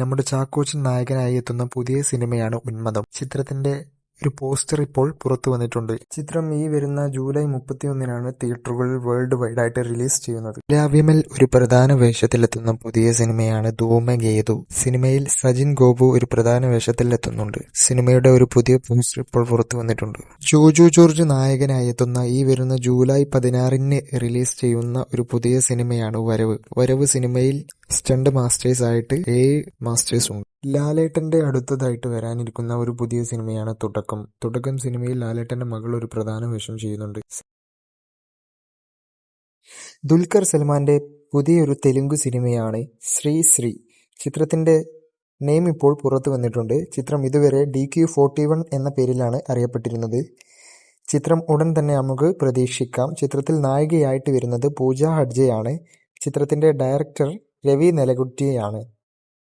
നമ്മുടെ ചാക്കോച്ചൻ നായകനായി എത്തുന്ന പുതിയ സിനിമയാണ് ഉന്മദം. ചിത്രത്തിന്റെ ഒരു പോസ്റ്റർ ഇപ്പോൾ പുറത്തു വന്നിട്ടുണ്ട്. ചിത്രം ഈ വരുന്ന ജൂലൈ 31-നാണ് തിയേറ്ററുകളിൽ വേൾഡ് വൈഡ് ആയിട്ട് റിലീസ് ചെയ്യുന്നത്. ലാവ്യമൽ ഒരു പ്രധാന വേഷത്തിലെത്തുന്ന പുതിയ സിനിമയാണ് ധൂമകേതു. സിനിമയിൽ സജിൻ ഗോപു ഒരു പ്രധാന വേഷത്തിലെത്തുന്നുണ്ട്. സിനിമയുടെ ഒരു പുതിയ പോസ്റ്റർ ഇപ്പോൾ പുറത്തു വന്നിട്ടുണ്ട്. ജോജു ജോർജ് നായകനായി എത്തുന്ന ഈ വരുന്ന ജൂലൈ 16-ന് റിലീസ് ചെയ്യുന്ന ഒരു പുതിയ സിനിമയാണ് വരവ്. വരവ് സിനിമയിൽ സ്റ്റണ്ട് മാസ്റ്റേഴ്സ് ആയിട്ട് 7 മാസ്റ്റേഴ്സ് ഉണ്ട്. ലാലേട്ടന്റെ അടുത്തതായിട്ട് വരാനിരിക്കുന്ന ഒരു പുതിയ സിനിമയാണ് തുടക്കം. തുടക്കം സിനിമയിൽ ലാലേട്ടന്റെ മകൾ ഒരു പ്രധാന വേഷം ചെയ്യുന്നുണ്ട്. ദുൽഖർ സൽമാന്റെ പുതിയൊരു തെലുങ്ക് സിനിമയാണ് ശ്രീ ശ്രീ. ചിത്രത്തിന്റെ നെയിം ഇപ്പോൾ പുറത്തു വന്നിട്ടുണ്ട്. ചിത്രം ഇതുവരെ DQ41 എന്ന പേരിലാണ് അറിയപ്പെട്ടിരുന്നത്. ചിത്രം ഉടൻ തന്നെ നമുക്ക് പ്രതീക്ഷിക്കാം. ചിത്രത്തിൽ നായികയായിട്ട് വരുന്നത് പൂജ ഹഡ്ജെയാണ്. ചിത്രത്തിന്റെ ഡയറക്ടർ രവി നെലകുറ്റിയാണ്.